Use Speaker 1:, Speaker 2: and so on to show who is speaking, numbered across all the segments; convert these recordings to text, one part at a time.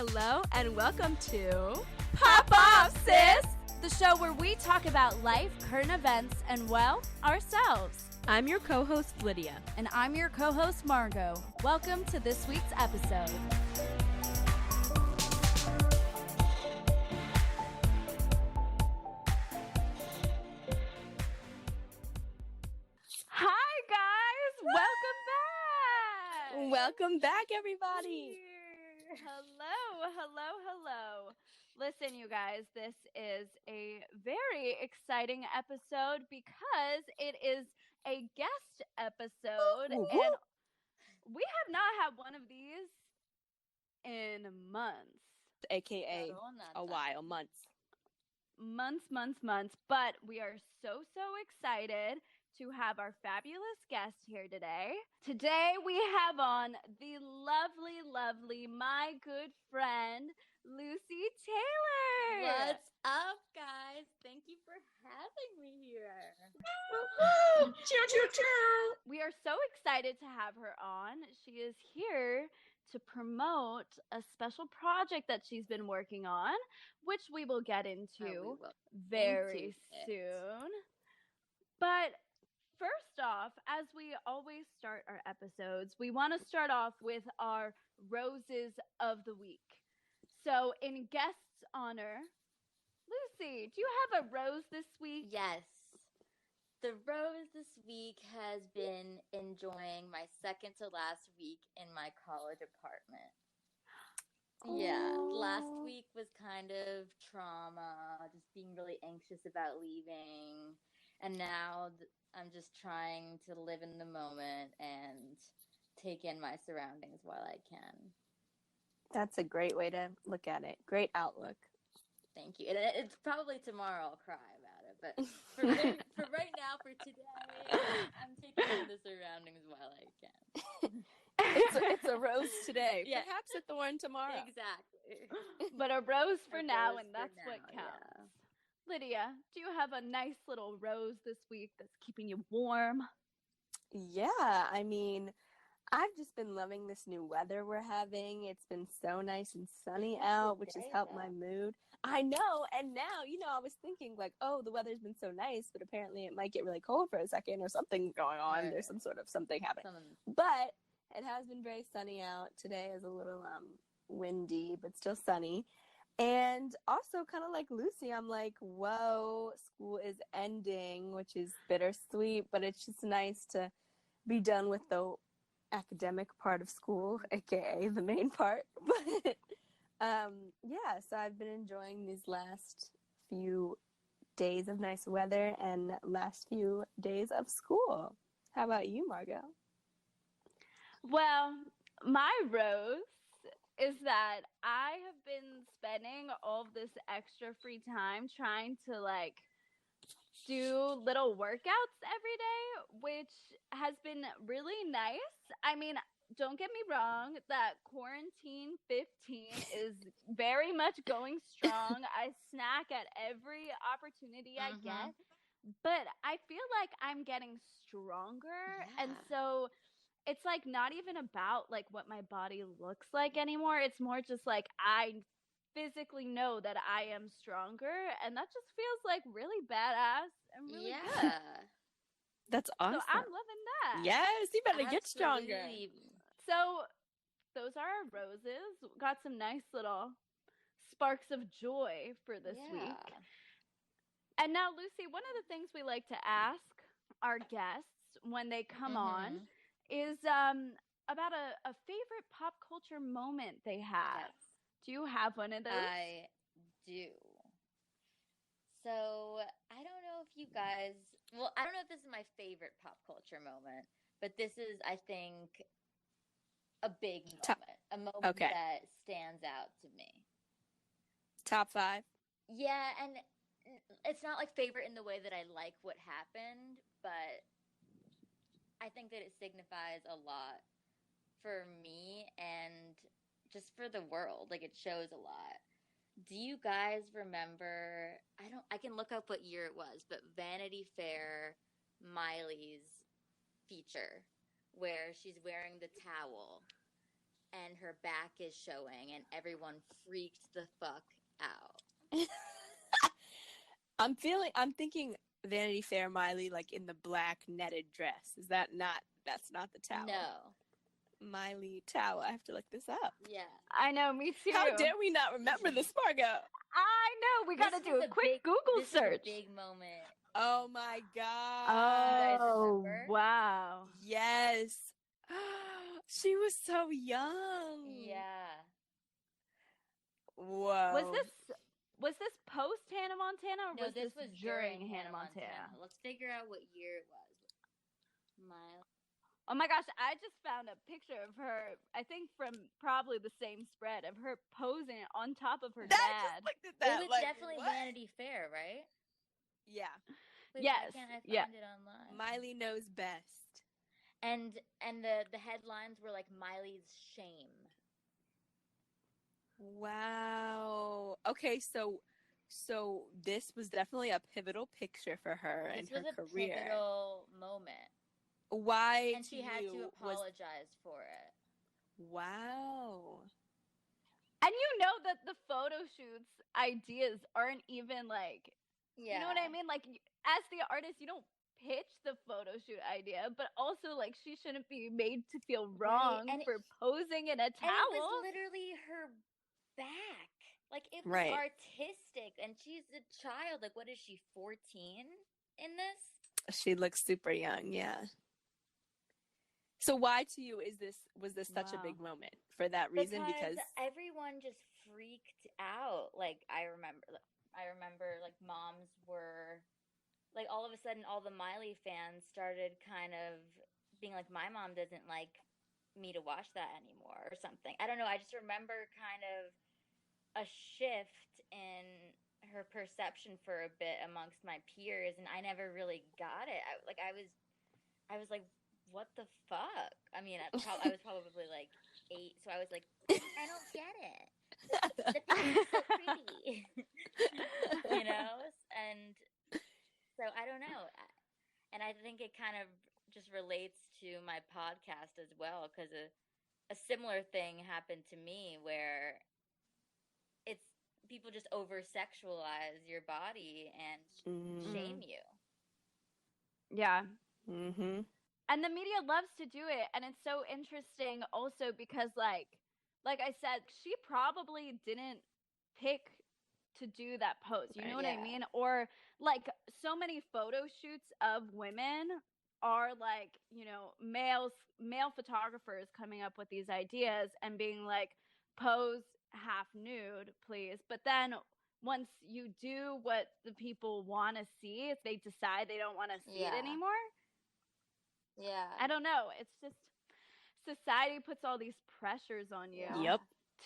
Speaker 1: Hello and welcome to
Speaker 2: Pop Off, Sis! The show where we talk about life, current events, and, well, ourselves.
Speaker 1: I'm your co-host, Lydia.
Speaker 2: And I'm your co-host, Margot. Welcome to this week's episode. Hi, guys! Welcome back!
Speaker 1: Welcome back, everybody!
Speaker 2: Hello. Listen, you guys, this is a very exciting episode because it is a guest episode, and we have not had one of these in months.
Speaker 1: AKA a while, months.
Speaker 2: Months, but we are so excited to have our fabulous guest here today. Today we have on the lovely, my good friend, Lucy Taylor.
Speaker 3: What's up, guys? Thank you for having me here.
Speaker 1: Choo.
Speaker 2: We are so excited to have her on. She is here to promote a special project that she's been working on, which we will get into very soon. But first off, as we always start our episodes, we want to start off with our roses of the week. So in guest's honor, Lucy, do you have a rose this week?
Speaker 3: Yes. The rose this week has been enjoying my second to last week in my college apartment. Yeah, last week was kind of trauma, just being really anxious about leaving. And now I'm just trying to live in the moment and take in my surroundings while I can.
Speaker 1: That's a great way to look at it. Great outlook.
Speaker 3: Thank you. And it's probably tomorrow I'll cry about it, but for right now, for today, I'm taking in the surroundings while I can.
Speaker 1: It's a rose today.
Speaker 3: Yeah.
Speaker 1: Perhaps a thorn tomorrow.
Speaker 3: Exactly.
Speaker 2: But a rose for now,
Speaker 3: rose
Speaker 2: and that's
Speaker 3: for
Speaker 2: what
Speaker 3: now,
Speaker 2: counts.
Speaker 3: yeah.
Speaker 2: Lydia, do you have a nice little rose this week that's keeping you warm?
Speaker 1: Yeah, I mean, I've just been loving this new weather we're having. It's been so nice and sunny out, which has helped my mood. I know, and now, I was thinking like, oh, the weather's been so nice, but apparently it might get really cold for a second or something going on.
Speaker 3: Right.
Speaker 1: There's some sort of something happening. But it has been very sunny out. Today is a little windy, but still sunny. And also, kind of like Lucy, I'm like, whoa, school is ending, which is bittersweet, but it's just nice to be done with the academic part of school, aka the main part. But yeah, so I've been enjoying these last few days of nice weather and last few days of school. How about you, Margot?
Speaker 2: Well, my rose is that I have been spending all of this extra free time trying to do little workouts every day, which has been really nice. I mean, don't get me wrong, that quarantine 15 is very much going strong. I snack at every opportunity I get, but I feel like I'm getting stronger.
Speaker 3: Yeah.
Speaker 2: And so it's not even about what my body looks like anymore. It's more just I physically know that I am stronger, and that just feels really badass and really good.
Speaker 1: That's awesome.
Speaker 2: So I'm loving that.
Speaker 1: Yes, you better get stronger.
Speaker 2: So those are our roses. Got some nice little sparks of joy for this week. And now, Lucy, one of the things we like to ask our guests when they come on is about a favorite pop culture moment they have.
Speaker 3: Yes.
Speaker 2: Do you have one of those?
Speaker 3: I do. So, I don't know if you guys... Well, I don't know if this is my favorite pop culture moment, but this is, I think, a big moment. A moment that stands out to me.
Speaker 1: Top 5?
Speaker 3: Yeah, and it's not favorite in the way that I like what happened, but I think that it signifies a lot for me and just for the world. It shows a lot. Do you guys remember, I can look up what year it was, but Vanity Fair Miley's feature where she's wearing the towel and her back is showing, and everyone freaked the fuck out.
Speaker 1: I'm thinking Vanity Fair Miley like in the black netted dress. That's not the towel.
Speaker 3: No.
Speaker 1: Miley towel. I have to look this up.
Speaker 3: Yeah.
Speaker 2: I know, me too.
Speaker 1: How dare we not remember this, Margot?
Speaker 2: I know, we gotta do a quick Google search.
Speaker 3: This is a big moment.
Speaker 1: Oh my God.
Speaker 2: Oh, wow.
Speaker 1: Yes. She was so young.
Speaker 3: Yeah.
Speaker 1: Whoa.
Speaker 2: Was this post Hannah Montana, or
Speaker 3: No,
Speaker 2: was this
Speaker 3: was
Speaker 2: during Hannah Montana?
Speaker 3: Let's figure out what year it was.
Speaker 2: Oh my gosh, I just found a picture of her, I think from probably the same spread, of her posing on top of her dad.
Speaker 1: Just looked at that.
Speaker 3: It was definitely what? Vanity Fair, right?
Speaker 1: Yeah.
Speaker 3: Wait, yes. Why can't I find it online?
Speaker 1: Miley knows best.
Speaker 3: And the headlines were like Miley's shame.
Speaker 1: Wow. Okay, so this was definitely a pivotal picture for her in her career.
Speaker 3: This was a pivotal moment.
Speaker 1: Why?
Speaker 3: And she had to apologize for it.
Speaker 1: Wow.
Speaker 2: And you know that the photo shoots ideas aren't even like, you know what I mean? Like, as the artist, you don't pitch the photo shoot idea, but also like she shouldn't be made to feel wrong for posing in a towel.
Speaker 3: And it was literally her back. Like, it was artistic, and she's a child. Like, what is she, 14 in this?
Speaker 1: She looks super young, yeah. So why to you was this such a big moment? For that reason? Because
Speaker 3: everyone just freaked out. Like, I remember like moms were like, all of a sudden all the Miley fans started kind of being like, my mom doesn't like me to watch that anymore or something. I don't know. I just remember kind of a shift in her perception for a bit amongst my peers, and I never really got it. I was like, what the fuck? I mean, I was probably like 8, so I was like, I don't get it. The picture's so pretty. You know? And so I don't know. And I think it kind of just relates to my podcast as well, because a similar thing happened to me where it's people just over sexualize your body and shame you.
Speaker 2: Yeah.
Speaker 1: Mm-hmm.
Speaker 2: And the media loves to do it. And it's so interesting also because like I said, she probably didn't pick to do that pose. You know what I mean? Or like so many photo shoots of women are like, you know, male photographers coming up with these ideas and being like, pose half nude, please. But then once you do what the people want to see, if they decide they don't want to see it anymore.
Speaker 3: Yeah.
Speaker 2: I don't know. It's just society puts all these pressures on you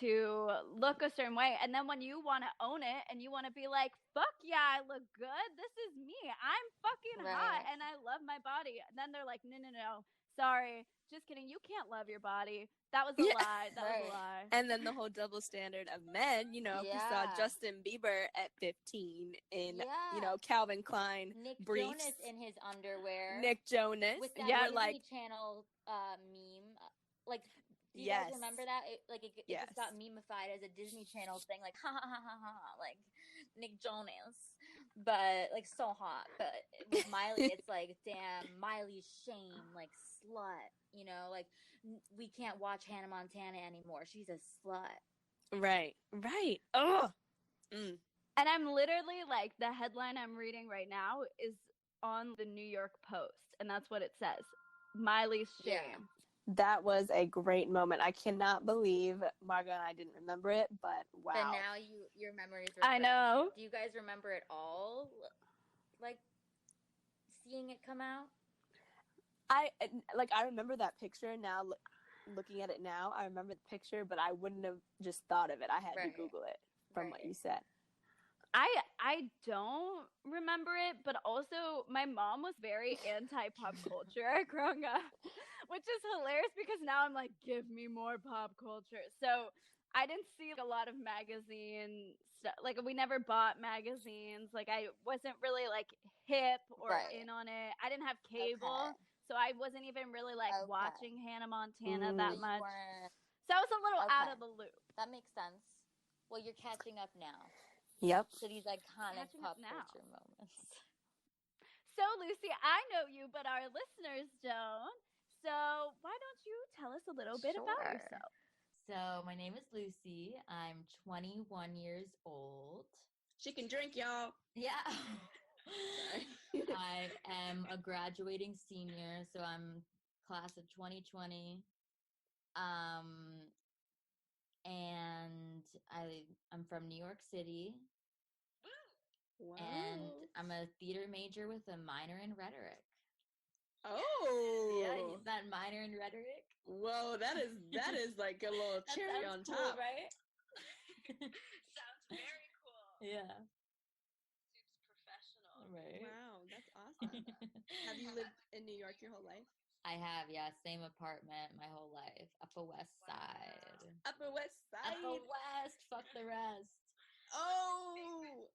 Speaker 2: to look a certain way. And then when you want to own it and you want to be like, fuck yeah, I look good. This is me. I'm fucking hot and I love my body. And then they're like, no. Sorry. Just kidding. You can't love your body. That was a lie. That was a lie.
Speaker 1: And then the whole double standard of men, you know, if you saw Justin Bieber at 15 in, you know, Calvin Klein
Speaker 3: Nick
Speaker 1: briefs.
Speaker 3: Jonas in his underwear.
Speaker 1: Nick Jonas.
Speaker 3: With that Disney Channel meme. Like, do you guys remember that? It just got memeified as a Disney Channel thing. Like, ha ha ha ha ha. Like, Nick Jonas. But, like, so hot. But with Miley, it's like, damn, Miley's shame. Like, slut. You know, like, we can't watch Hannah Montana anymore. She's a slut.
Speaker 1: Right. Oh.
Speaker 2: And I'm literally like, the headline I'm reading right now is on the New York Post, and that's what it says. Miley's shame.
Speaker 1: Yeah. That was a great moment. I cannot believe Margot and I didn't remember it, but wow.
Speaker 3: But now your memories are
Speaker 2: I know.
Speaker 3: Do you guys remember it all? Like, seeing it come out?
Speaker 1: I remember that picture now. Looking at it now, I remember the picture, but I wouldn't have just thought of it. I had to Google it from what you said.
Speaker 2: I don't remember it, but also my mom was very anti-pop culture growing up, which is hilarious because now I'm like, give me more pop culture. So I didn't see a lot of magazine stuff. Like, we never bought magazines. Like, I wasn't really like hip or in on it. I didn't have cable. So I wasn't even really like watching Hannah Montana that much. So I was a little out
Speaker 3: Okay.
Speaker 2: of the loop.
Speaker 3: That makes sense. Well, you're catching up now
Speaker 1: Yep.
Speaker 3: to these iconic
Speaker 2: Catching up
Speaker 3: pop
Speaker 2: now.
Speaker 3: culture moments.
Speaker 2: So, Lucy, I know you, but our listeners don't. So why don't you tell us a little bit about
Speaker 3: Sure.
Speaker 2: yourself?
Speaker 3: So my name is Lucy. I'm 21 years old.
Speaker 1: She can drink, y'all.
Speaker 3: Yeah.
Speaker 1: Sorry.
Speaker 3: I am a graduating senior, so I'm class of 2020. And I'm from New York City.
Speaker 1: Wow.
Speaker 3: And I'm a theater major with a minor in rhetoric.
Speaker 1: Oh.
Speaker 3: Yeah, that minor in rhetoric.
Speaker 1: Whoa, that is like a little cherry on
Speaker 3: cool,
Speaker 1: top.
Speaker 3: right?
Speaker 2: Sounds very cool.
Speaker 3: Yeah.
Speaker 2: Seems professional.
Speaker 3: Right.
Speaker 1: Wow, that's awesome. Have you lived in New York your whole life?
Speaker 3: I have, yeah, same apartment my whole life. Upper West Side.
Speaker 1: Upper West Side.
Speaker 3: Upper West, fuck the rest.
Speaker 1: Oh,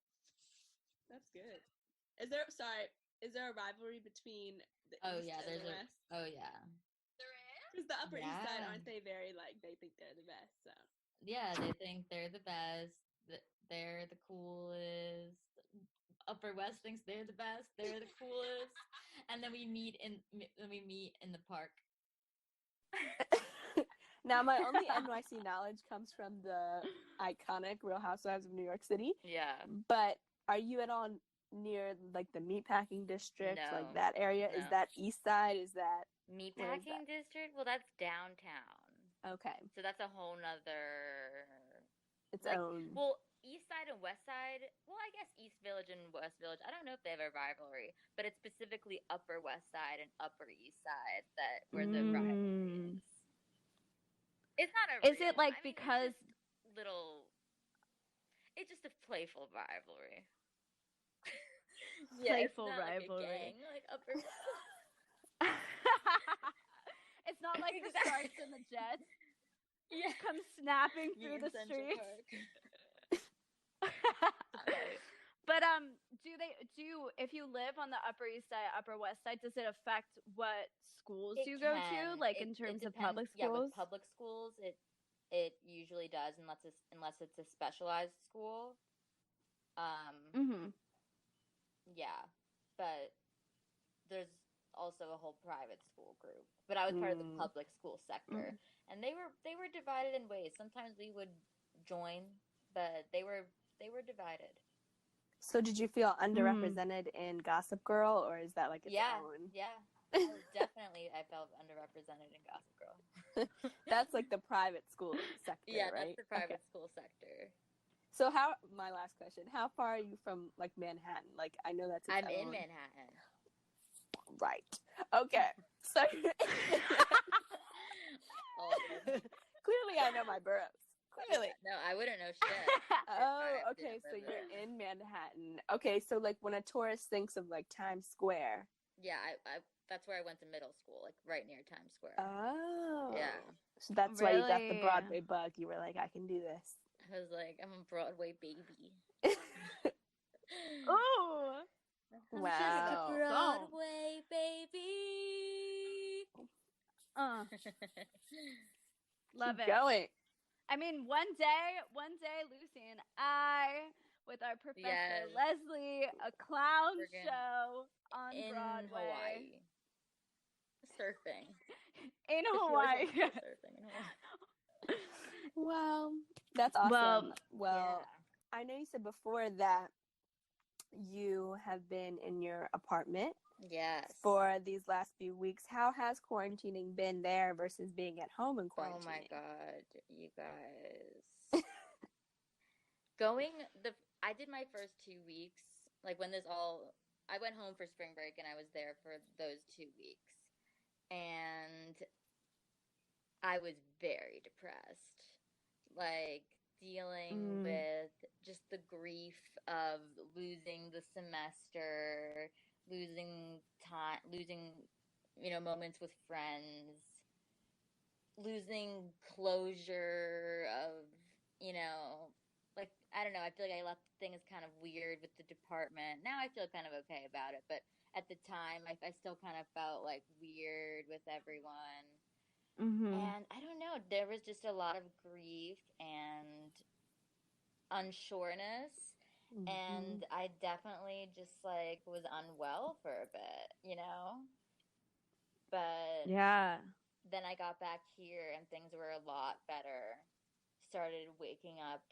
Speaker 1: that's good. Is there a rivalry between the East and the West?
Speaker 3: Oh yeah.
Speaker 2: There is?
Speaker 1: Because the Upper East Side,
Speaker 3: Yeah.
Speaker 1: aren't they very like, they think they're the best, so.
Speaker 3: Yeah, they think they're the best. They're the coolest. Upper West thinks they're the best. They're the coolest. And then we meet in the park.
Speaker 1: Now, my only NYC knowledge comes from the iconic Real Housewives of New York City.
Speaker 3: Yeah.
Speaker 1: But are you at all near like the meatpacking district,
Speaker 3: No,
Speaker 1: like that area?
Speaker 3: no.
Speaker 1: Is that East Side? Is that
Speaker 3: Meatpacking district? Well, that's downtown.
Speaker 1: okay?
Speaker 3: So that's a whole nother
Speaker 1: Its
Speaker 3: like,
Speaker 1: own.
Speaker 3: Well, East Side and West Side. Well, I guess East Village and West Village. I don't know if they have a rivalry, but it's specifically Upper West Side and Upper East Side where the rivalry is. It's not a.
Speaker 2: Is it like because
Speaker 3: it's little? It's just a playful rivalry.
Speaker 2: Playful
Speaker 3: it's not
Speaker 2: rivalry.
Speaker 3: Like a gang, like Upper.
Speaker 2: It's not like the Sharks and the Jets.
Speaker 3: Yeah.
Speaker 2: Come snapping through the streets. But if you live on the Upper East Side, Upper West Side, does it affect what schools you go to, like in terms of public schools?
Speaker 3: Yeah, with public schools, it usually does, unless it's a specialized school. Yeah, but there's also a whole private school group. But I was part of the public school sector, and they were divided in ways. Sometimes we would join, but they were divided.
Speaker 1: So did you feel underrepresented in Gossip Girl, or is that like its own?
Speaker 3: Yeah. I felt underrepresented in Gossip Girl.
Speaker 1: That's like the private school sector,
Speaker 3: Yeah,
Speaker 1: right?
Speaker 3: that's the private school sector.
Speaker 1: So my last question, how far are you from like Manhattan? Like I know that's its
Speaker 3: I'm
Speaker 1: own.
Speaker 3: in Manhattan.
Speaker 1: Right. Okay. So clearly I know my boroughs. Clearly.
Speaker 3: No, I wouldn't know shit.
Speaker 1: Oh, okay. So you're in Manhattan. Okay, so like when a tourist thinks of like Times Square.
Speaker 3: Yeah, I that's where I went to middle school, like right near Times Square.
Speaker 1: Oh.
Speaker 3: Yeah.
Speaker 1: So that's why you got the Broadway bug. You were like, I can do this.
Speaker 3: I was like, I'm a Broadway baby.
Speaker 2: Oh.
Speaker 3: I'm
Speaker 1: wow.
Speaker 3: just a Broadway baby.
Speaker 2: Love
Speaker 1: Keep
Speaker 2: it.
Speaker 1: going.
Speaker 2: I mean, one day, Lucy and I, with our professor Leslie, a clown show on Broadway.
Speaker 3: Hawaii. Surfing.
Speaker 2: In Hawaii.
Speaker 3: Surfing in Hawaii.
Speaker 1: Well, that's awesome. Well, I know you said before that you have been in your apartment.
Speaker 3: Yes.
Speaker 1: For these last few weeks. How has quarantining been there versus being at home in quarantine?
Speaker 3: Oh my God, you guys. I did my first 2 weeks, like when I went home for spring break and I was there for those 2 weeks. And I was very depressed. Like dealing with just the grief of losing the semester, losing time, moments with friends, losing closure of, like, I don't know, I feel like I left things kind of weird with the department. Now I feel kind of okay about it, but at the time I still kind of felt like weird with everyone. And I don't know, there was just a lot of grief and unsureness. And I definitely just like was unwell for a bit, you know? But then I got back here and things were a lot better. Started waking up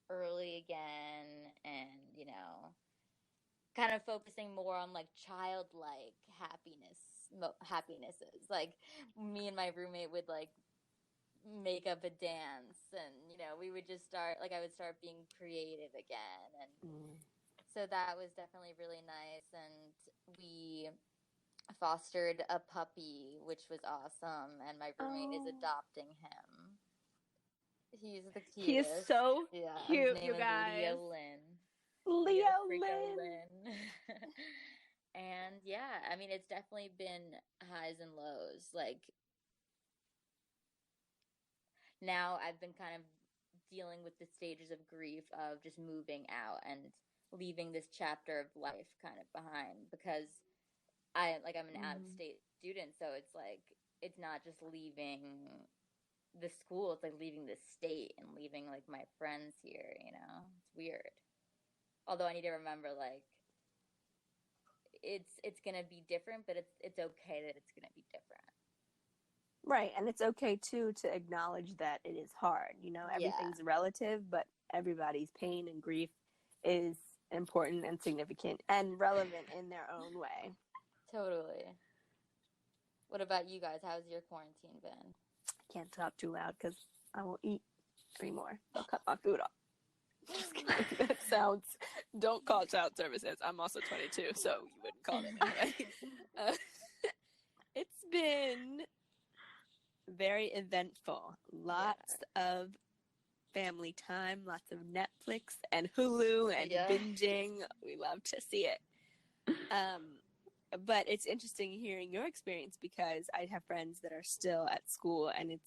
Speaker 3: early again and, you know, kind of focusing more on like childlike happinesses. Like me and my roommate would like make up a dance and, you know, we would just start, like I would start being creative again. And so that was definitely really nice. And we fostered a puppy, which was awesome. And my roommate is adopting him. He's the cutest.
Speaker 2: He is so cute,
Speaker 3: his name
Speaker 2: you
Speaker 3: is
Speaker 2: guys.
Speaker 3: Leah Lynn. And yeah, I mean, it's definitely been highs and lows. Like now I've been kind of dealing with the stages of grief of just moving out and leaving this chapter of life kind of behind, because I'm an out-of-state student, so it's like it's not just leaving the school, it's like leaving the state and leaving like my friends here, you know? It's weird. Although I need to remember like it's gonna be different, but it's okay that it's gonna be different.
Speaker 1: Right, and it's okay too to acknowledge that it is hard. You know, everything's relative, but everybody's pain and grief is important and significant and relevant in their own way.
Speaker 3: Totally. What about you guys? How's your quarantine been?
Speaker 1: I can't talk too loud because I won't eat anymore. They'll cut my food off. Just kidding. That sounds. Don't call child services. I'm also 22, so you wouldn't call it anyway. It's been very eventful. Lots of family time, lots of Netflix and Hulu and binging. We love to see it. But it's interesting hearing your experience because I have friends that are still at school, and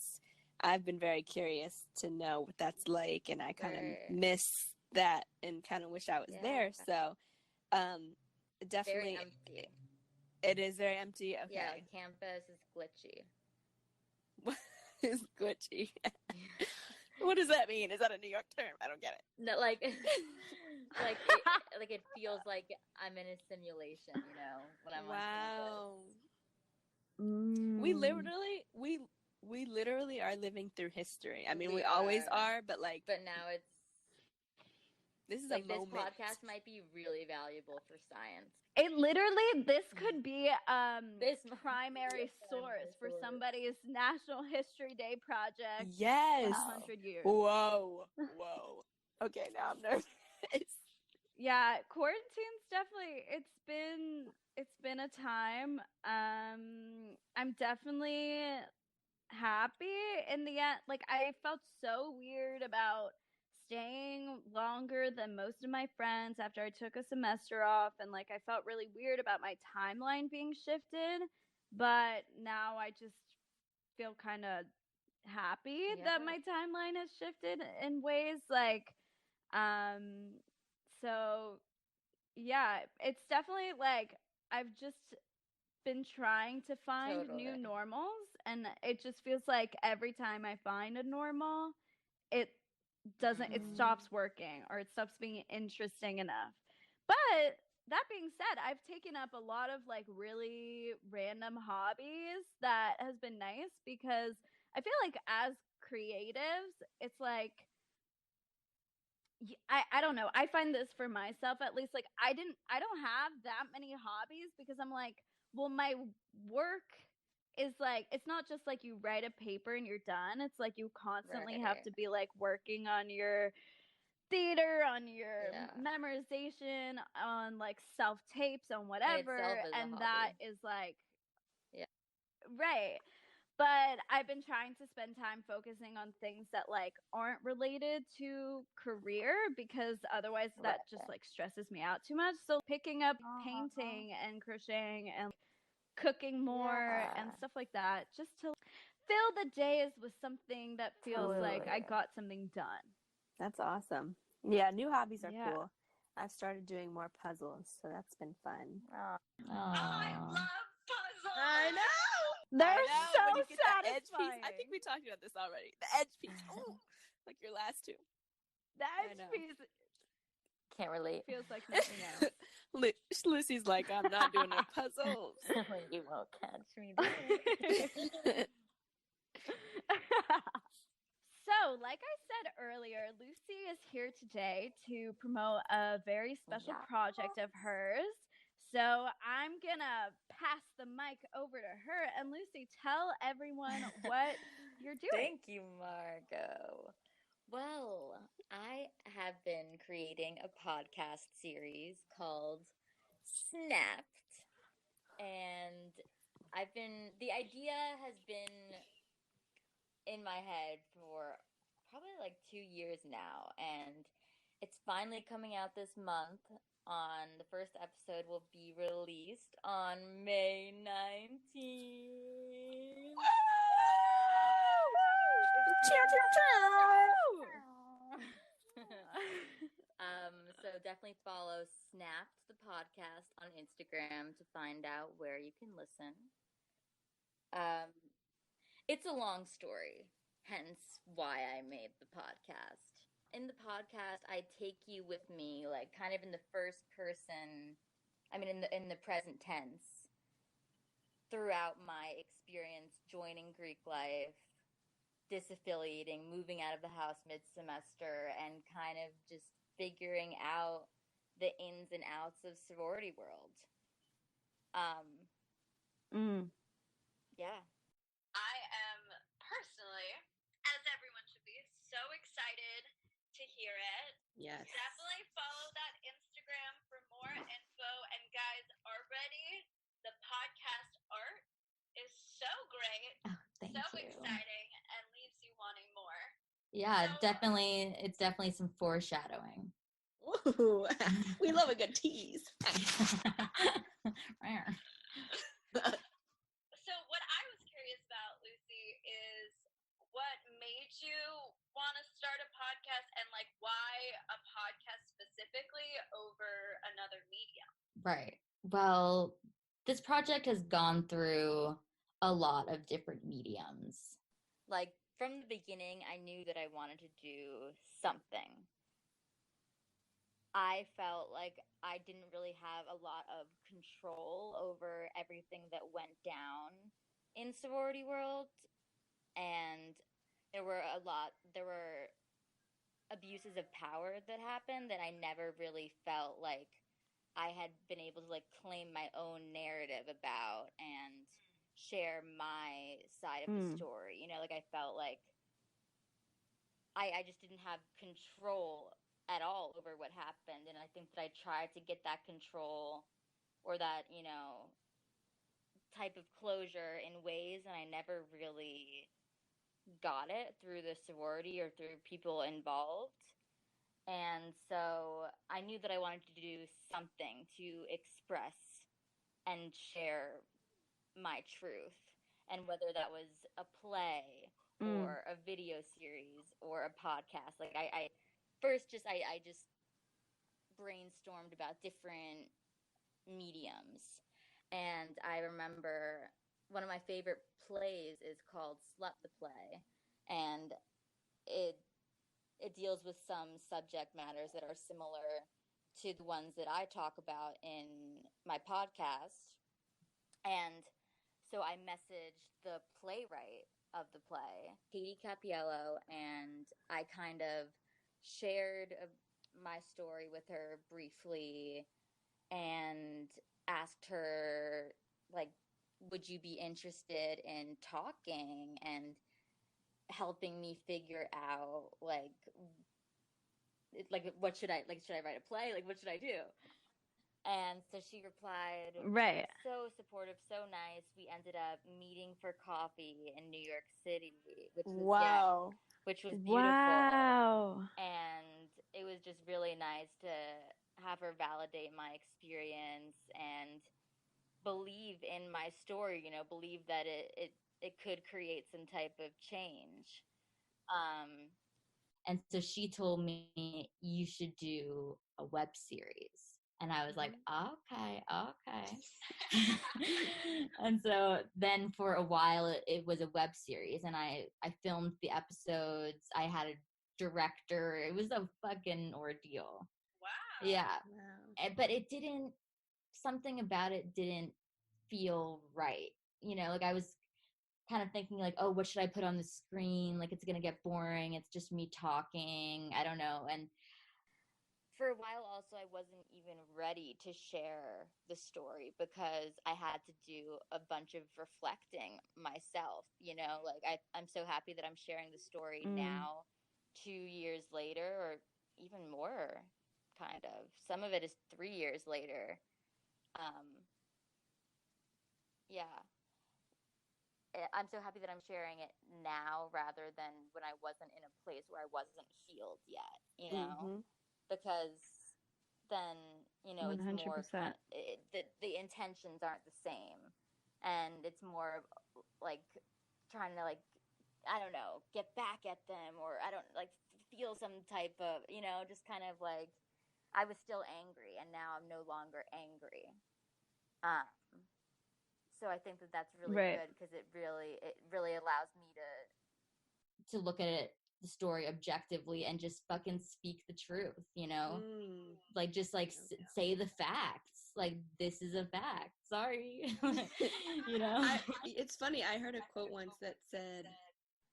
Speaker 1: I've been very curious to know what that's like, and I kind of miss that and kind of wish I was there. So, definitely,
Speaker 3: very empty.
Speaker 1: It is very empty. Okay.
Speaker 3: Yeah, campus is glitchy.
Speaker 1: Is glitchy. What does that mean? Is that a New York term? I don't get it.
Speaker 3: No, like it feels like I'm in a simulation, you know, when I'm on campus.
Speaker 1: We literally are living through history. I mean, we always are, but
Speaker 3: now it's
Speaker 1: this is
Speaker 3: like
Speaker 1: a
Speaker 3: this
Speaker 1: moment.
Speaker 3: podcast might be really valuable for science.
Speaker 2: It literally, this could be this primary source for somebody's National History Day project.
Speaker 1: Yes.
Speaker 2: 100 years.
Speaker 1: Whoa. Okay, now I'm nervous.
Speaker 2: Yeah, quarantine's definitely, it's been a time. I'm definitely happy in the end. Like, I felt so weird about staying longer than most of my friends after I took a semester off, and like I felt really weird about my timeline being shifted, but now I just feel kind of happy that my timeline has shifted in ways like so yeah, it's definitely like I've just been trying to find new normals, and it just feels like every time I find a normal, it stops working, or it stops being interesting enough. But that being said, I've taken up a lot of like really random hobbies that has been nice, because I feel like as creatives, it's like I don't know. I find this for myself, at least, like I don't have that many hobbies, because I'm like, well, my work is like, it's not just like you write a paper and you're done. It's like you constantly have to be like working on your theater, on your memorization, on like self tapes, on whatever, and that is like right. But I've been trying to spend time focusing on things that like aren't related to career, because otherwise that just like stresses me out too much. So picking up painting and crocheting and cooking more and stuff like that, just to fill the days with something that feels like I got something done.
Speaker 1: That's awesome. Yeah, new hobbies are cool. I've started doing more puzzles, so that's been fun.
Speaker 3: I love
Speaker 1: puzzles. I know.
Speaker 2: They're
Speaker 1: I know,
Speaker 2: so
Speaker 1: when you get that edge piece.
Speaker 2: satisfying.
Speaker 1: I think we talked about this already. The edge piece. Ooh, like your last two.
Speaker 2: The edge
Speaker 1: know.
Speaker 2: piece
Speaker 3: Can't relate.
Speaker 2: feels like nothing else.
Speaker 1: Lucy's like, I'm not doing no puzzles.
Speaker 3: You won't catch me doing it.
Speaker 2: So, like I said earlier, Lucy is here today to promote a very special project of hers. So I'm gonna pass the mic over to her. And Lucy, tell everyone what you're doing.
Speaker 3: Thank you, Margot. Well, I have been creating a podcast series called Snapped. And the idea has been in my head for probably like 2 years now. And it's finally coming out this month. The first episode will be released on May 19th. So definitely follow Snapped the podcast on Instagram to find out where you can listen. It's a long story, hence why I made the podcast. In the podcast, I take you with me, like kind of in the first person, in the present tense, throughout my experience joining Greek life, disaffiliating, moving out of the house mid-semester, and kind of just figuring out the ins and outs of sorority world. Yeah.
Speaker 4: I am personally, as everyone should be, so excited to hear it.
Speaker 1: Yes.
Speaker 4: Definitely follow that Instagram for more info. And guys, already the podcast art is so great,
Speaker 3: Thank
Speaker 4: so
Speaker 3: you.
Speaker 4: exciting, and leaves you wanting more.
Speaker 3: Yeah, definitely. It's definitely some foreshadowing.
Speaker 1: Ooh, we love a good tease.
Speaker 4: So what I was curious about, Lucy, is what made you want to start a podcast, and like why a podcast specifically over another medium?
Speaker 3: Right. Well, this project has gone through a lot of different mediums. Like from the beginning, I knew that I wanted to do something. I felt like I didn't really have a lot of control over everything that went down in sorority world, and there were abuses of power that happened that I never really felt like I had been able to like claim my own narrative about and share my side of the story. You know, like I felt like I just didn't have control at all over what happened. And I think that I tried to get that control or that, you know, type of closure in ways, and I never really got it through the sorority or through people involved. And so I knew that I wanted to do something to express and share my truth. And whether that was a play or a video series or a podcast, like I just brainstormed about different mediums. And I remember one of my favorite plays is called Slut the Play. And it deals with some subject matters that are similar to the ones that I talk about in my podcast. And so I messaged the playwright of the play, Katie Capiello, and I kind of shared my story with her briefly and asked her, like, would you be interested in talking and helping me figure out like what should I write a play, like what should I do? And so she replied,
Speaker 2: right,
Speaker 3: so supportive, so nice. We ended up meeting for coffee in New York City, which was beautiful.
Speaker 2: Wow.
Speaker 3: And it was just really nice to have her validate my experience and believe in my story, you know, believe that it could create some type of change. And so she told me, you should do a web series. And I was like, okay. And so then for a while it was a web series, and I filmed the episodes. I had a director. It was a fucking ordeal.
Speaker 4: Wow.
Speaker 3: Yeah.
Speaker 1: Wow.
Speaker 3: But something about it didn't feel right. Like I was kind of thinking like, oh, what should I put on the screen? Like, it's going to get boring. It's just me talking. I don't know. And for a while also, I wasn't even ready to share the story because I had to do a bunch of reflecting myself. Like I'm so happy that I'm sharing the story now, 2 years later, or even more, kind of. Some of it is 3 years later. Yeah. I'm so happy that I'm sharing it now rather than when I wasn't in a place where I wasn't healed yet, because then, it's more
Speaker 2: 100%.
Speaker 3: the intentions aren't the same, and it's more like trying to, like, I don't know, get back at them, or I don't like feel some type of, just kind of like I was still angry and now I'm no longer angry. So I think that that's really good because it really allows me to look at it, the story objectively, and just fucking speak the truth, like just like say the facts. Like, this is a fact. Sorry.
Speaker 1: It's funny. I heard a quote once that said,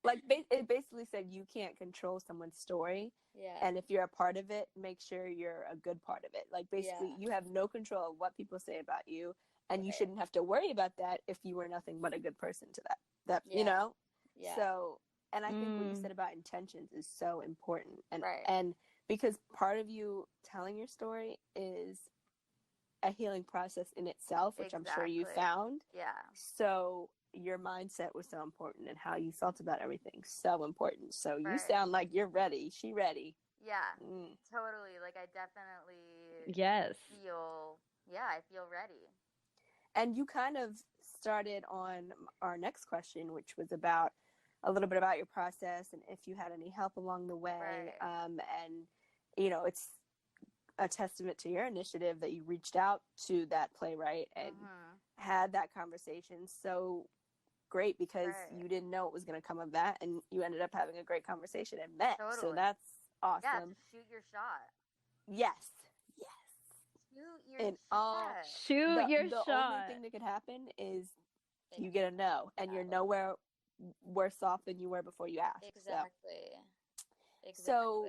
Speaker 1: like, it basically said you can't control someone's story.
Speaker 3: Yeah.
Speaker 1: And if you're a part of it, make sure you're a good part of it. Like, basically, you have no control of what people say about you. And you shouldn't have to worry about that if you were nothing but a good person to that.
Speaker 3: Yeah.
Speaker 1: So, and I think what you said about intentions is so important. And because part of you telling your story is a healing process in itself, which I'm sure you found.
Speaker 3: Yeah.
Speaker 1: So your mindset was so important, and how you felt about everything, so important. So you sound like you're ready. She ready.
Speaker 3: Yeah, totally. Like, I definitely I feel ready.
Speaker 1: And you kind of started on our next question, which was about a little bit about your process and if you had any help along the way. And, it's a testament to your initiative that you reached out to that playwright and had that conversation. So great, because you didn't know what was going to come of that, and you ended up having a great conversation and met.
Speaker 3: Totally.
Speaker 1: So that's awesome.
Speaker 3: Yeah, shoot your shot.
Speaker 1: Yes.
Speaker 2: Shoot your
Speaker 1: shot. The only thing that could happen is you get a no, and you're nowhere worse off than you were before you asked.
Speaker 3: Exactly.
Speaker 1: So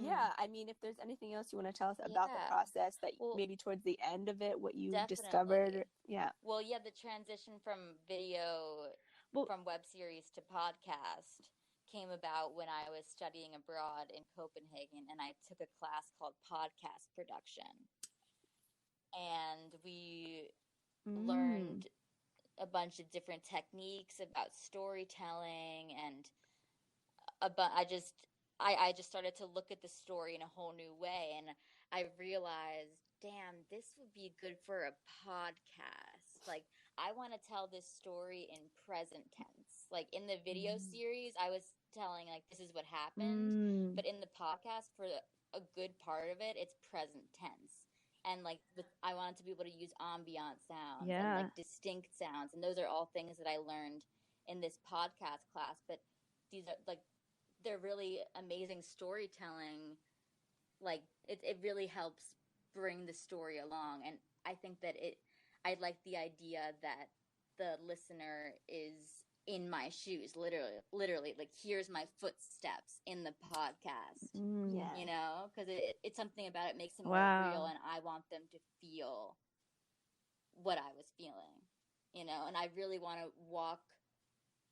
Speaker 1: yeah, I mean, if there's anything else you want to tell us about the process, that maybe towards the end of it, what you discovered.
Speaker 3: Well, the transition from video, from web series to podcast came about when I was studying abroad in Copenhagen, and I took a class called podcast production. And we learned a bunch of different techniques about storytelling, and I just started to look at the story in a whole new way, and I realized, damn, this would be good for a podcast. Like, I want to tell this story in present tense. Like, in the video series, I was telling, like, this is what happened, but in the podcast, for a good part of it, it's present tense. And, like, I wanted to be able to use ambient sounds and, like, distinct sounds. And those are all things that I learned in this podcast class. But these are, like, they're really amazing storytelling. Like, it really helps bring the story along. And I think that I like the idea that the listener is in my shoes, literally, like, here's my footsteps in the podcast, because it's something about it makes it more real, and I want them to feel what I was feeling, and I really want to walk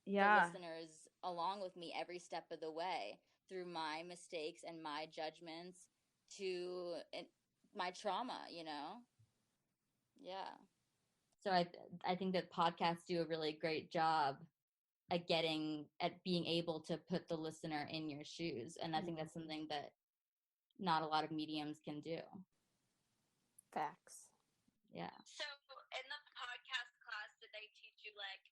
Speaker 3: the listeners along with me every step of the way, through my mistakes and my judgments to my trauma, So I think that podcasts do a really great job at being able to put the listener in your shoes. And I think that's something that not a lot of mediums can do.
Speaker 1: Facts.
Speaker 3: Yeah.
Speaker 4: So in the podcast class, did they teach you, like,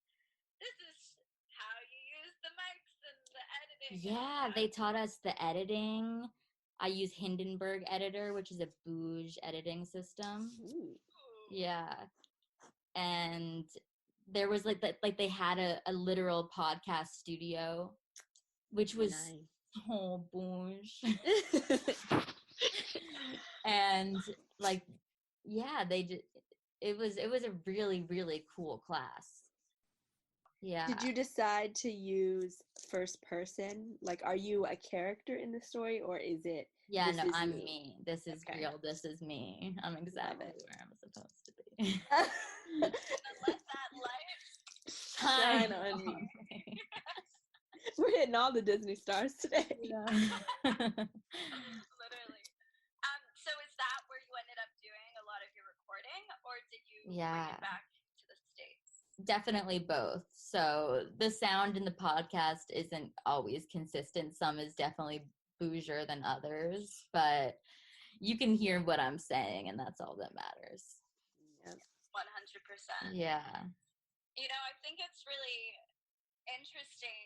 Speaker 4: this is how you use the mics and the editing?
Speaker 3: Yeah, they taught us the editing. I use Hindenburg Editor, which is a Bouge editing system.
Speaker 1: Ooh.
Speaker 3: Yeah. And there was like they had a literal podcast studio, which was so Bouge. And like, yeah, it was a really, really cool class. Yeah.
Speaker 1: Did you decide to use first person? Like, are you a character in the story, or is it?
Speaker 3: Yeah,
Speaker 1: this
Speaker 3: no,
Speaker 1: is
Speaker 3: I'm
Speaker 1: me?
Speaker 3: me. This is
Speaker 1: Okay.
Speaker 3: real. This is me. I'm exactly
Speaker 1: it.
Speaker 3: where I'm supposed to be.
Speaker 4: Let that light
Speaker 1: Shine on me. We're hitting all the Disney stars today.
Speaker 3: Yeah.
Speaker 4: literally. So is that where you ended up doing a lot of your recording, or did you bring it back to the States?
Speaker 3: Definitely both. So the sound in the podcast isn't always consistent. Some is definitely bouger than others, but you can hear what I'm saying, and that's all that matters.
Speaker 1: Yep.
Speaker 4: 100%.
Speaker 3: Yeah.
Speaker 4: You know, I think it's really interesting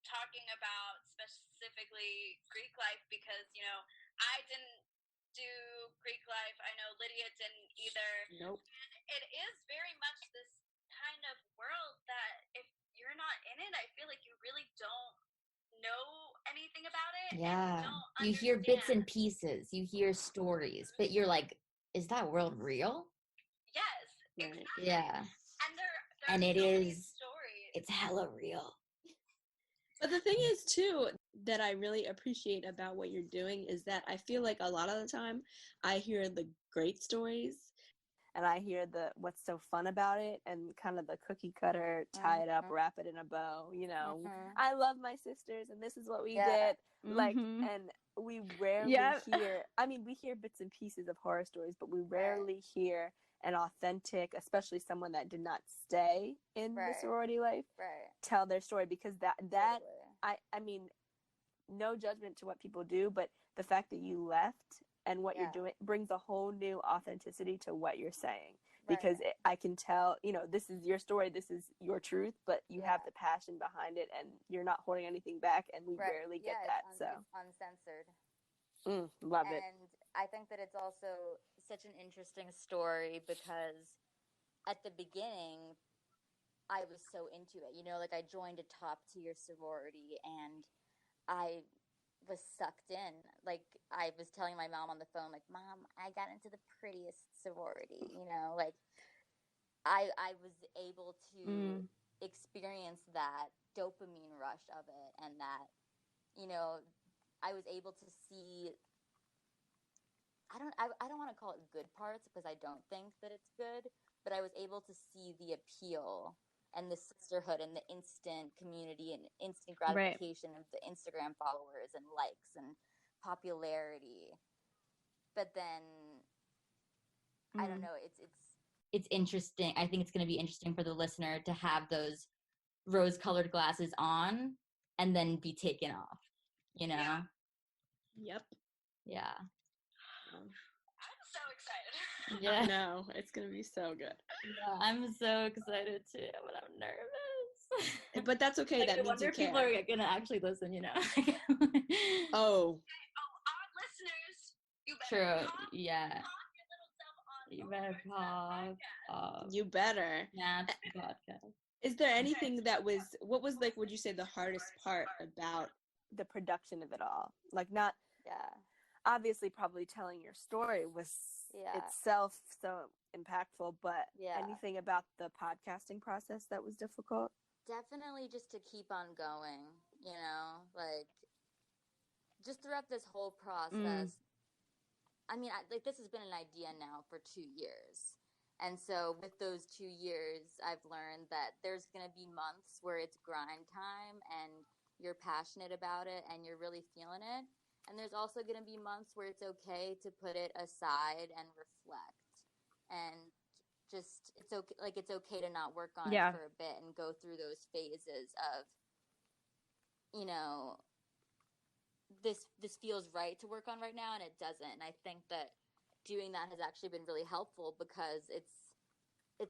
Speaker 4: talking about specifically Greek life because, you know, I didn't do Greek life. I know Lydia didn't either.
Speaker 1: Nope.
Speaker 4: And it is very much this kind of world that if you're not in it, I feel like you really don't know anything about it.
Speaker 3: Yeah.
Speaker 4: And
Speaker 3: you hear bits and pieces. You hear stories, but you're like, is that world real?
Speaker 4: Yes.
Speaker 1: Right.
Speaker 4: Exactly.
Speaker 3: Yeah.
Speaker 4: And
Speaker 3: it
Speaker 4: so many
Speaker 3: is.
Speaker 4: stories.
Speaker 3: It's hella real.
Speaker 1: But the thing is, too, that I really appreciate about what you're doing is that I feel like a lot of the time I hear the great stories and I hear what's so fun about it and kind of the cookie cutter, tie it up, wrap it in a bow, you know. I love my sisters and this is what we did. Like, and we rarely hear, I mean, we hear bits and pieces of horror stories, but we rarely hear an authentic, especially someone that did not stay in the sorority life, tell their story, because that I mean, no judgment to what people do, but the fact that you left and what you're doing brings a whole new authenticity to what you're saying, because I can tell, you know, this is your story, this is your truth, but you have the passion behind it and you're not holding anything back, and we rarely get that.
Speaker 5: It's
Speaker 1: so
Speaker 5: uncensored.
Speaker 1: Love it.
Speaker 5: And I think that it's also such an interesting story because at the beginning, I was so into it. You know, like I joined a top tier sorority and I was sucked in. Like I was telling my mom on the phone, like, Mom, I got into the prettiest sorority, you know, like I was able to experience that dopamine rush of it, and that, you know, I was able to see, I don't want to call it good parts because I don't think that it's good, but I was able to see the appeal and the sisterhood and the instant community and instant gratification of the Instagram followers and likes and popularity. But then, I don't know,
Speaker 3: it's interesting. I think it's going to be interesting for the listener to have those rose-colored glasses on and then be taken off, you know?
Speaker 1: Yep.
Speaker 3: Yeah.
Speaker 4: I'm so excited.
Speaker 3: Yeah.
Speaker 1: No, it's going to be so good.
Speaker 3: Yeah, I'm so excited too, but I'm nervous.
Speaker 1: But that's okay.
Speaker 3: Like,
Speaker 1: that
Speaker 3: I
Speaker 1: means
Speaker 3: wonder
Speaker 1: you
Speaker 3: if people
Speaker 1: care.
Speaker 3: are going to actually listen, you know?
Speaker 1: Oh.
Speaker 4: Our listeners, you better
Speaker 3: True.
Speaker 4: pop
Speaker 3: yeah.
Speaker 4: your little self on
Speaker 3: You
Speaker 4: board
Speaker 3: better
Speaker 4: to that
Speaker 3: pop.
Speaker 1: You better.
Speaker 3: That's the podcast.
Speaker 1: Is there anything what was like, would you say the hardest part about the production of it all? Like, not, obviously probably telling your story was itself so impactful, but anything about the podcasting process that was difficult?
Speaker 5: Definitely just to keep on going, you know, like just throughout this whole process. I mean, like this has been an idea now for 2 years. And so with those 2 years, I've learned that there's going to be months where it's grind time and you're passionate about it and you're really feeling it. And there's also going to be months where it's okay to put it aside and reflect. And just, it's okay to not work on it for a bit and go through those phases of, you know, this feels right to work on right now and it doesn't. And I think that doing that has actually been really helpful because it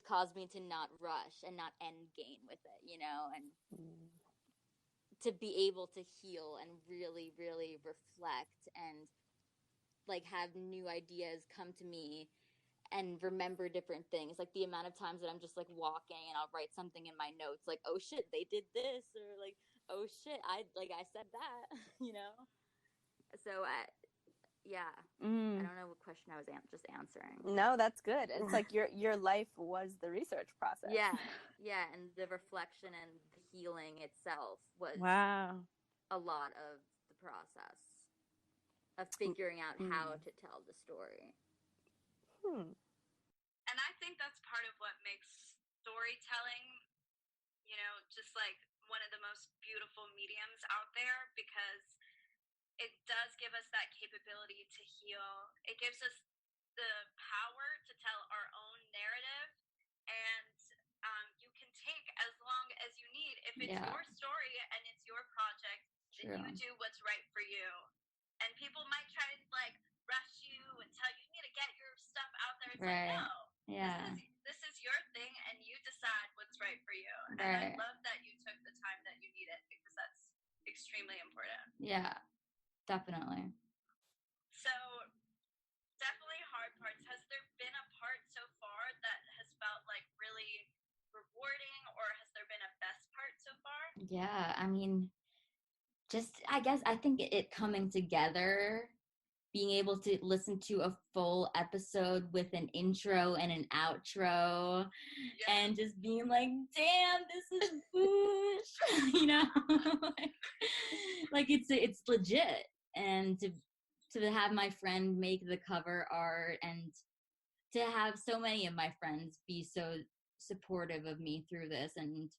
Speaker 5: caused me to not rush and not end game with it, you know, and to be able to heal and really, really reflect and like have new ideas come to me and remember different things. Like the amount of times that I'm just like walking and I'll write something in my notes like, oh shit, they did this, or like, oh shit, I said that, you know? So yeah, I don't know what question I was just answering.
Speaker 1: No, that's good. It's like your life was the research process.
Speaker 5: Yeah, and the reflection and the healing itself was a lot of the process of figuring out how to tell the story.
Speaker 4: And I think that's part of what makes storytelling, you know, just like one of the most beautiful mediums out there, because it does give us that capability to heal. It gives us the power to tell our own narrative, and you can take as long as you need. If it's your story and it's your project, then you do what's right for you. And people might try to like rush you and tell you need to get your stuff out there. It's like, no.
Speaker 5: Yeah.
Speaker 4: This is your thing, and you decide what's right for you. And I love that you took the time that you needed, because that's extremely important.
Speaker 5: Yeah, definitely.
Speaker 4: So, definitely hard parts. Has there been a part so far that has felt like really rewarding, or has there been a best part so far?
Speaker 5: Yeah, I mean, just I think it coming together, being able to listen to a full episode with an intro and an outro, and just being like, damn, this is boosh, you know, like it's legit. And to have my friend make the cover art, and to have so many of my friends be so supportive of me through this and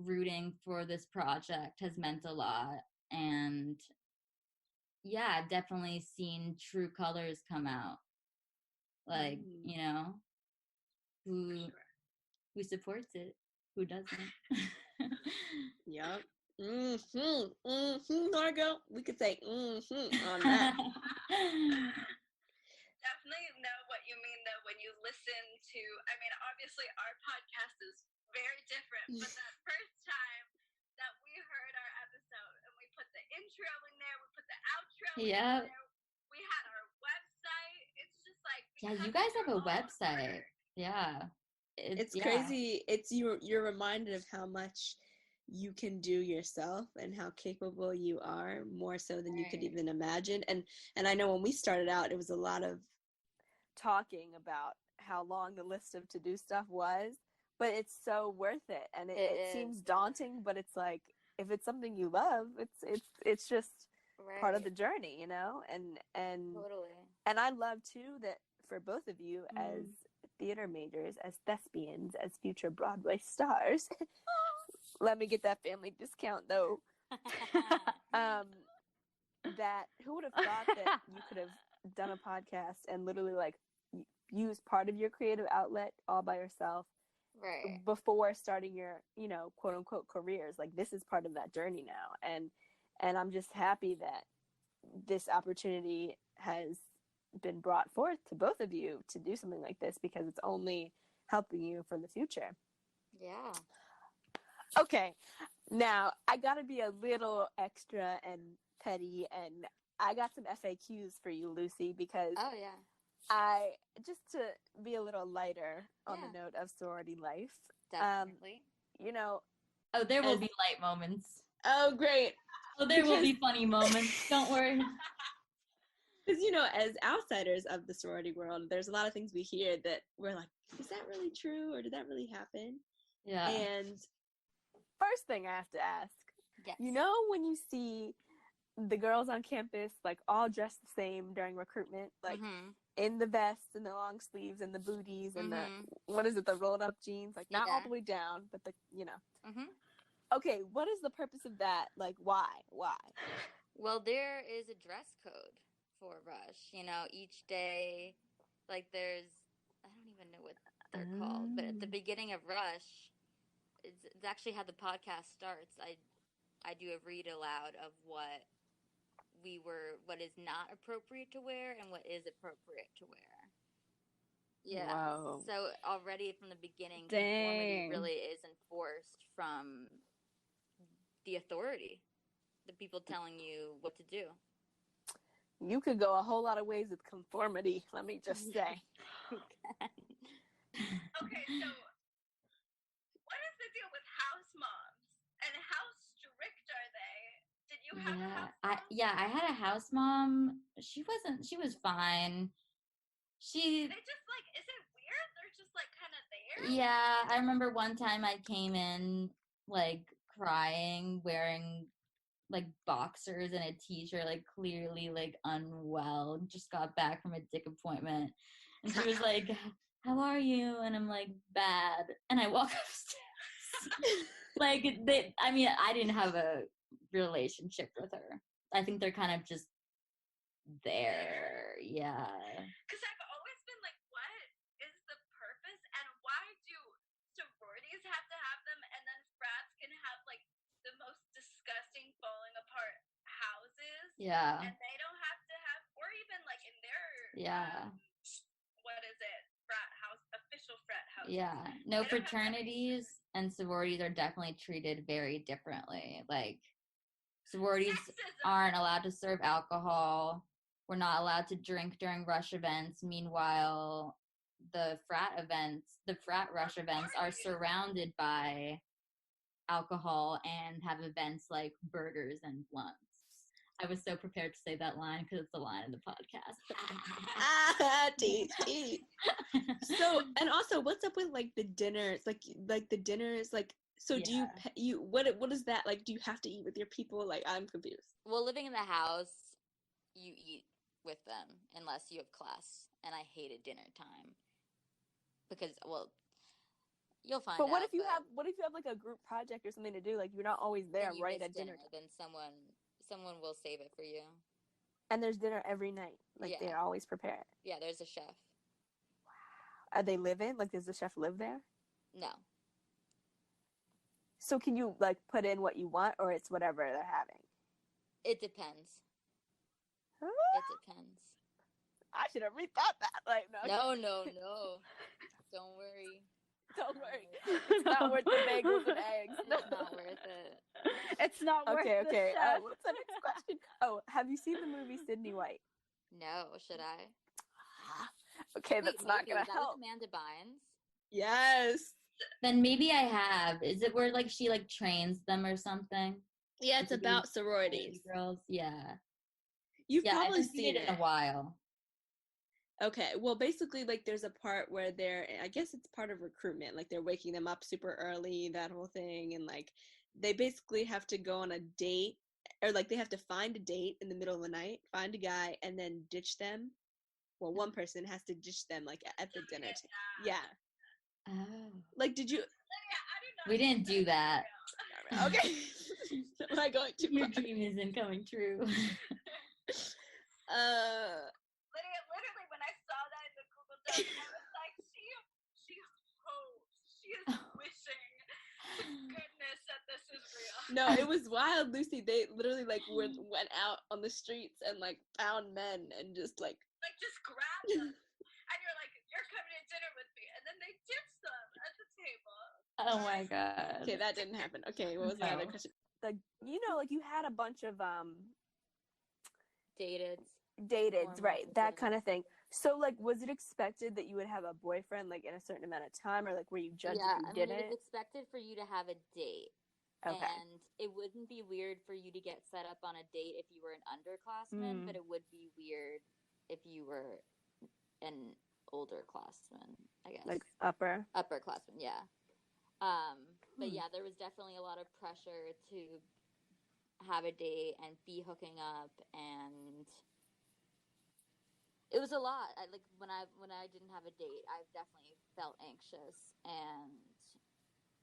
Speaker 5: rooting for this project has meant a lot. And yeah, I've definitely seen true colors come out. Like, you know, who supports it, who doesn't.
Speaker 1: Yep. Margot, we could say on that.
Speaker 4: Definitely know what you mean, though, when you listen to, I mean, obviously our podcast is very different, but that first time that we heard our episode and we put the intro in there, we put the outro in there, we had our website. It's just like,
Speaker 5: yeah, you guys have a website. Yeah.
Speaker 1: It's crazy. It's you're reminded of how much you can do yourself and how capable you are, more so than you could even imagine. And I know when we started out, it was a lot of talking about how long the list of to-do stuff was, but it's so worth it. And it seems daunting, but it's like, if it's something you love, it's just part of the journey, you know? And
Speaker 5: totally.
Speaker 1: And I love too that for both of you as theater majors, as thespians, as future Broadway stars, let me get that family discount though. That who would have thought that you could have done a podcast and literally like use part of your creative outlet all by yourself before starting your, you know, quote unquote careers. Like, this is part of that journey now. And I'm just happy that this opportunity has been brought forth to both of you to do something like this, because it's only helping you for the future.
Speaker 5: Yeah.
Speaker 1: Okay, now I gotta be a little extra and petty, and I got some FAQs for you, Lucy, because I just to be a little lighter on the note of sorority life.
Speaker 5: Definitely.
Speaker 1: You know,
Speaker 5: there will be light moments.
Speaker 1: Oh, great.
Speaker 5: Oh, there will be funny moments. Don't worry.
Speaker 1: Because, you know, as outsiders of the sorority world, there's a lot of things we hear that we're like, is that really true? Or did that really happen?
Speaker 5: Yeah.
Speaker 1: And first thing I have to ask, you know, when you see the girls on campus, like, all dressed the same during recruitment, like, in the vests and the long sleeves and the booties and the, what is it, the rolled up jeans, like, not all the way down, but the, you know. Okay, what is the purpose of that? Like, why?
Speaker 5: Well, there is a dress code for Rush. You know, each day, like, there's, I don't even know what they're called, but at the beginning of Rush, it's actually how the podcast starts. I do a read aloud of what is not appropriate to wear and what is appropriate to wear. Yeah. Wow. So already from the beginning, conformity really is enforced from the authority. the people telling you what to do.
Speaker 1: You could go a whole lot of ways with conformity, let me just say.
Speaker 4: Okay, so what is the deal with house moms? And how strict are they? Did you have a house mom?
Speaker 5: I had a house mom. She was fine.
Speaker 4: They just like, is it weird? They're just like kind of there?
Speaker 5: Yeah, I remember one time I came in like crying, wearing like boxers and a t-shirt, like clearly like unwell, just got back from a dick appointment. And she was like, how are you? And I'm like, bad. And I walk upstairs. Like, I didn't have a relationship with her. I think they're kind of just there. Yeah.
Speaker 4: Because I've always been like, what is the purpose? And why do sororities have to have them? And then frats can have like the most disgusting falling apart houses.
Speaker 5: Yeah.
Speaker 4: And they don't have to have, or even like in their, what is it? Frat house, official frat houses.
Speaker 5: Yeah. No, fraternities and sororities are definitely treated very differently. Like, sororities aren't allowed to serve alcohol. We're not allowed to drink during rush events. Meanwhile, the frat rush events are surrounded by alcohol and have events like burgers and blunts. I was so prepared to say that line because it's a line in the podcast.
Speaker 1: Tease. So, and also, what's up with like the dinners? Like the dinners, like. So do you what is that like? Do you have to eat with your people? Like, I'm confused.
Speaker 5: Well, living in the house, you eat with them unless you have class, and I hated dinner time because, well, you'll find out.
Speaker 1: But what if you have like a group project or something to do? Like, you're not always there right at dinner time.
Speaker 5: Then someone will save it for you.
Speaker 1: And there's dinner every night. Like, they're always prepared.
Speaker 5: Yeah, there's a chef.
Speaker 1: Wow. Are they living? Like, does the chef live there?
Speaker 5: No.
Speaker 1: So can you like put in what you want, or it's whatever they're having?
Speaker 5: It depends.
Speaker 1: Huh?
Speaker 5: It depends.
Speaker 1: I should have rethought that. Like,
Speaker 5: no. Don't worry.
Speaker 1: Don't worry. It's not worth the bagels and eggs.
Speaker 5: It's not worth it.
Speaker 2: It's not worth it.
Speaker 1: Okay. What's the next question? Oh, have you seen the movie Sydney White?
Speaker 5: No. Should I?
Speaker 1: Okay, that's not gonna help.
Speaker 5: Amanda Bynes?
Speaker 1: Yes.
Speaker 5: Then maybe I have. Is it where like she like trains them or something?
Speaker 1: Yeah, it's about sororities.
Speaker 5: Girls. Yeah.
Speaker 1: You've probably
Speaker 5: seen it in a while.
Speaker 1: Okay, well, basically, like, there's a part where I guess it's part of recruitment, like, they're waking them up super early, that whole thing, and, like, they basically have to go on a date, or, like, they have to find a date in the middle of the night, find a guy, and then ditch them. Well, one person has to ditch them, like, at the dinner table. Yeah.
Speaker 5: Oh.
Speaker 1: Like, did you...
Speaker 5: We didn't do that.
Speaker 1: Okay. Am I going to...
Speaker 5: Your dream isn't coming true.
Speaker 4: Literally, when I saw that in the Google Docs, I was like, she hopes, she is wishing to goodness that this is real.
Speaker 1: No, it was wild, Lucy. They literally, like, went out on the streets and, like, found men and just, like...
Speaker 4: Like, just grabbed them. And you're like, you're coming to dinner with me. And then they ditched them at the table.
Speaker 5: Oh, my God.
Speaker 1: Okay, that didn't happen. Okay, what was my other question? Like, you know, like, you had a bunch of,
Speaker 5: Dated,
Speaker 1: right, that kind of thing. So, like, was it expected that you would have a boyfriend, like, in a certain amount of time, or, like, were you judged if you didn't?
Speaker 5: It was expected for you to have a date. Okay. And it wouldn't be weird for you to get set up on a date if you were an underclassman, but it would be weird if you were an older classman, I guess.
Speaker 1: Like, upperclassman,
Speaker 5: yeah. But, yeah, there was definitely a lot of pressure to have a date and be hooking up, and it was a lot. When I didn't have a date, I definitely felt anxious, and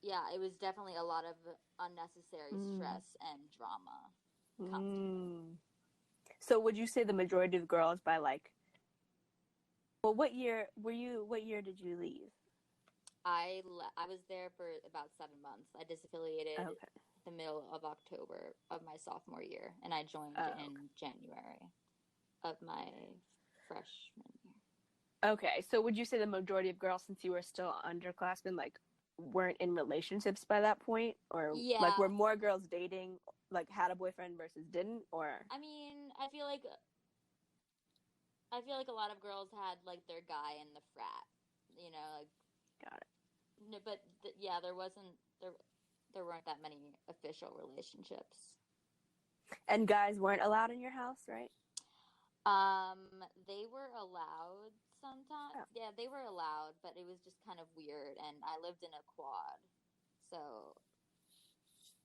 Speaker 5: yeah, it was definitely a lot of unnecessary stress and drama constantly.
Speaker 1: So would you say the majority of girls by like, well, what year did you leave?
Speaker 5: I was there for about 7 months. I disaffiliated the middle of October of my sophomore year, and I joined in January of my freshman year.
Speaker 1: Okay, so would you say the majority of girls, since you were still underclassmen, like, weren't in relationships by that point, or
Speaker 5: Yeah.
Speaker 1: like were more girls dating, like had a boyfriend versus didn't, or
Speaker 5: I mean, I feel like a lot of girls had like their guy in the frat, you know, like
Speaker 1: got it.
Speaker 5: no, but yeah, there weren't that many official relationships.
Speaker 1: And guys weren't allowed in your house, right?
Speaker 5: They were allowed sometimes.
Speaker 1: Oh.
Speaker 5: Yeah, they were allowed, but it was just kind of weird. And I lived in a quad, so,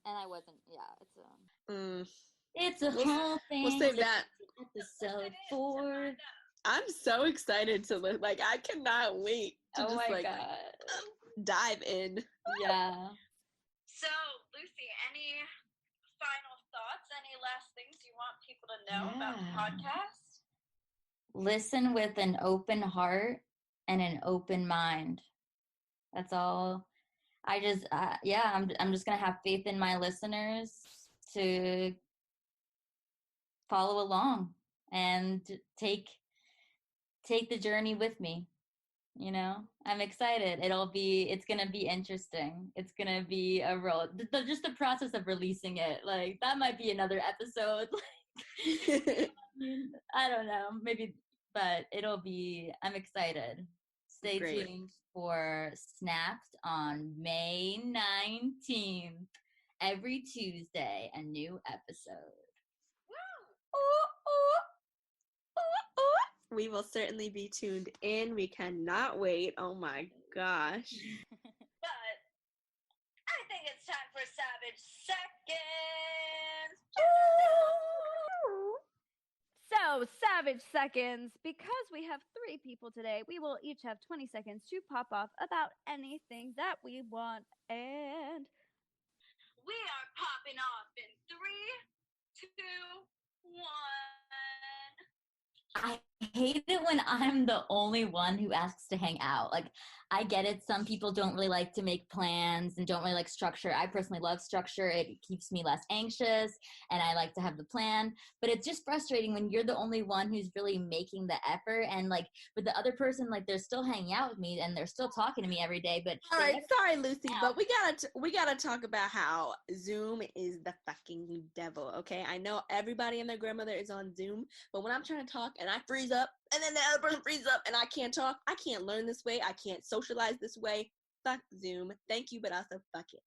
Speaker 5: and I wasn't. Yeah, it's a whole thing.
Speaker 1: We'll save that.
Speaker 5: Episode 4.
Speaker 1: I'm so excited to look. Like, I cannot wait to
Speaker 5: Oh
Speaker 1: just
Speaker 5: my
Speaker 1: like
Speaker 5: god.
Speaker 1: dive in.
Speaker 5: Yeah.
Speaker 4: So, Lucy, any final thoughts? Any last things you want people to know about the podcast?
Speaker 5: Listen with an open heart and an open mind. That's all. I'm just gonna have faith in my listeners to follow along and take the journey with me. You know, I'm excited. It's gonna be interesting. It's gonna be a roll. Just the process of releasing it, like that might be another episode. I don't know, maybe, but I'm excited. Stay tuned for Snapped on May 19th. Every Tuesday, a new episode.
Speaker 1: We will certainly be tuned in. We cannot wait. Oh my gosh.
Speaker 4: But I think it's time for Savage Seconds.
Speaker 2: So, Savage Seconds, because we have 3 people today, we will each have 20 seconds to pop off about anything that we want. And
Speaker 4: we are popping off in 3, 2, 1.
Speaker 5: I hate it when I'm the only one who asks to hang out. Like, I get it. Some people don't really like to make plans and don't really like structure. I personally love structure. It keeps me less anxious, and I like to have the plan. But it's just frustrating when you're the only one who's really making the effort. And like, with the other person, like they're still hanging out with me and they're still talking to me every day. But
Speaker 1: all right, sorry, Lucy, but we gotta talk about how Zoom is the fucking devil. Okay, I know everybody and their grandmother is on Zoom, but when I'm trying to talk and I freeze up, and then the other person freezes up, and I can't talk, I can't learn this way, I can't socialize this way. Fuck Zoom. Thank you, but also fuck it.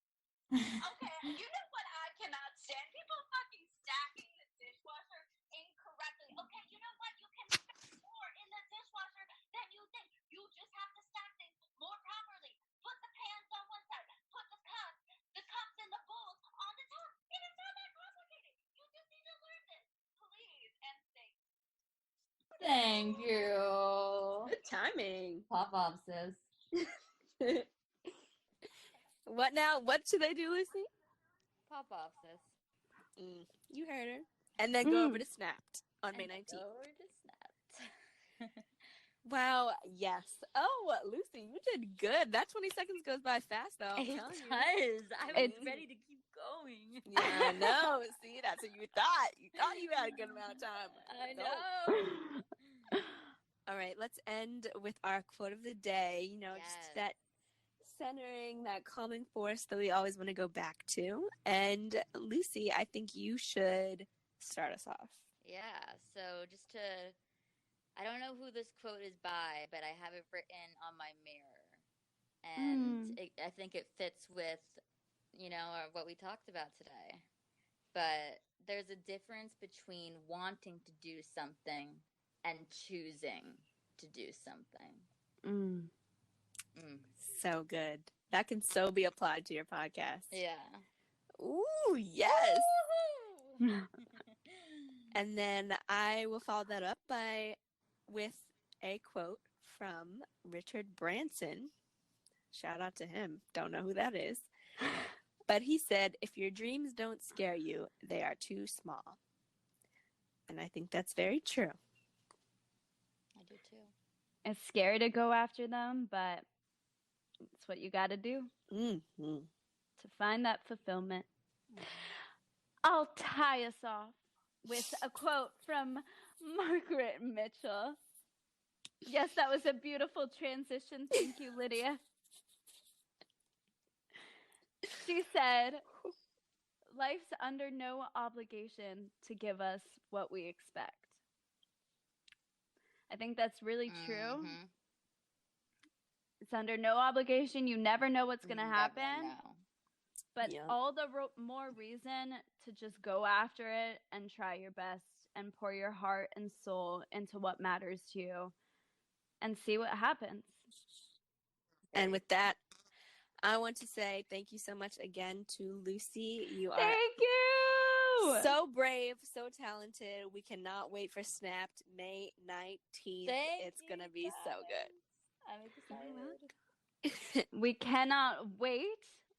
Speaker 4: Okay, you know what I cannot stand? People fucking stacking the dishwasher incorrectly. Okay, you know what? You can stack more in the dishwasher than you think. You just have to stack things more properly. Put the pans on one side. Put the cups and the bowls on the top. It is not that complicated. You just need to learn this. Please and thanks.
Speaker 5: Thank you.
Speaker 1: Good timing.
Speaker 5: Pop off, sis.
Speaker 1: What now? What should they do, Lucy?
Speaker 5: Pop off, sis.
Speaker 1: You heard her. And then go over to Snapped on May 19th.
Speaker 5: Go over to Snapped.
Speaker 1: Wow, yes. Oh, Lucy, you did good. That 20 seconds goes by fast, though. I'm telling you.
Speaker 5: I was ready to keep going.
Speaker 1: Yeah, I know. See, that's what you thought. You thought you had a good amount of time.
Speaker 5: I know.
Speaker 1: All right, let's end with our quote of the day. You know,
Speaker 5: Yes.
Speaker 1: just that centering, that calming force that we always want to go back to. And Lucy, I think you should start us off.
Speaker 5: Yeah, so I don't know who this quote is by, but I have it written on my mirror. And I think it fits with, what we talked about today. But there's a difference between wanting to do something and choosing to do something.
Speaker 1: So good. That can so be applied to your podcast.
Speaker 5: Yeah.
Speaker 1: Ooh, yes. And then I will follow that up with a quote from Richard Branson. Shout out to him. Don't know who that is. But he said, if your dreams don't scare you, they are too small. And I think that's very true.
Speaker 5: I do too.
Speaker 2: It's scary to go after them, but it's what you got to do to find that fulfillment. I'll tie us off with a quote from Margaret Mitchell. Yes, that was a beautiful transition. Thank you, Lydia. She said, life's under no obligation to give us what we expect. I think that's really true. It's under no obligation. You never know what's going to happen. But all the more reason to just go after it and try your best and pour your heart and soul into what matters to you and see what happens.
Speaker 1: And with that, I want to say thank you so much again to Lucy. You are
Speaker 2: Thank you!
Speaker 1: so brave, so talented. We cannot wait for Snapped May 19th. It's going to be so good.
Speaker 3: I'm excited.
Speaker 2: We cannot wait.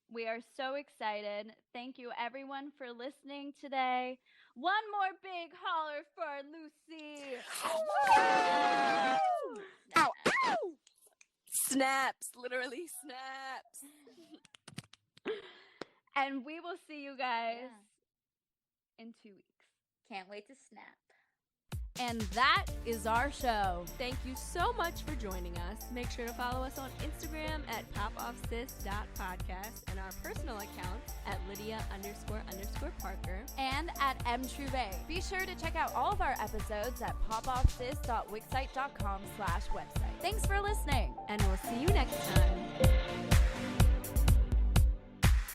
Speaker 2: We are so excited. Thank you, everyone, for listening today. One more big holler for Lucy.
Speaker 1: Ow, ow! Snaps, literally snaps.
Speaker 2: And we will see you guys in 2 weeks.
Speaker 3: Can't wait to snap.
Speaker 2: And that is our show.
Speaker 1: Thank you so much for joining us. Make sure to follow us on Instagram at popoffsis.podcast and our personal account at Lydia__Parker.
Speaker 2: And at mtrouvé. Be sure to check out all of our episodes at popoffsis.wixsite.com/website. Thanks for listening.
Speaker 1: And we'll see you next time.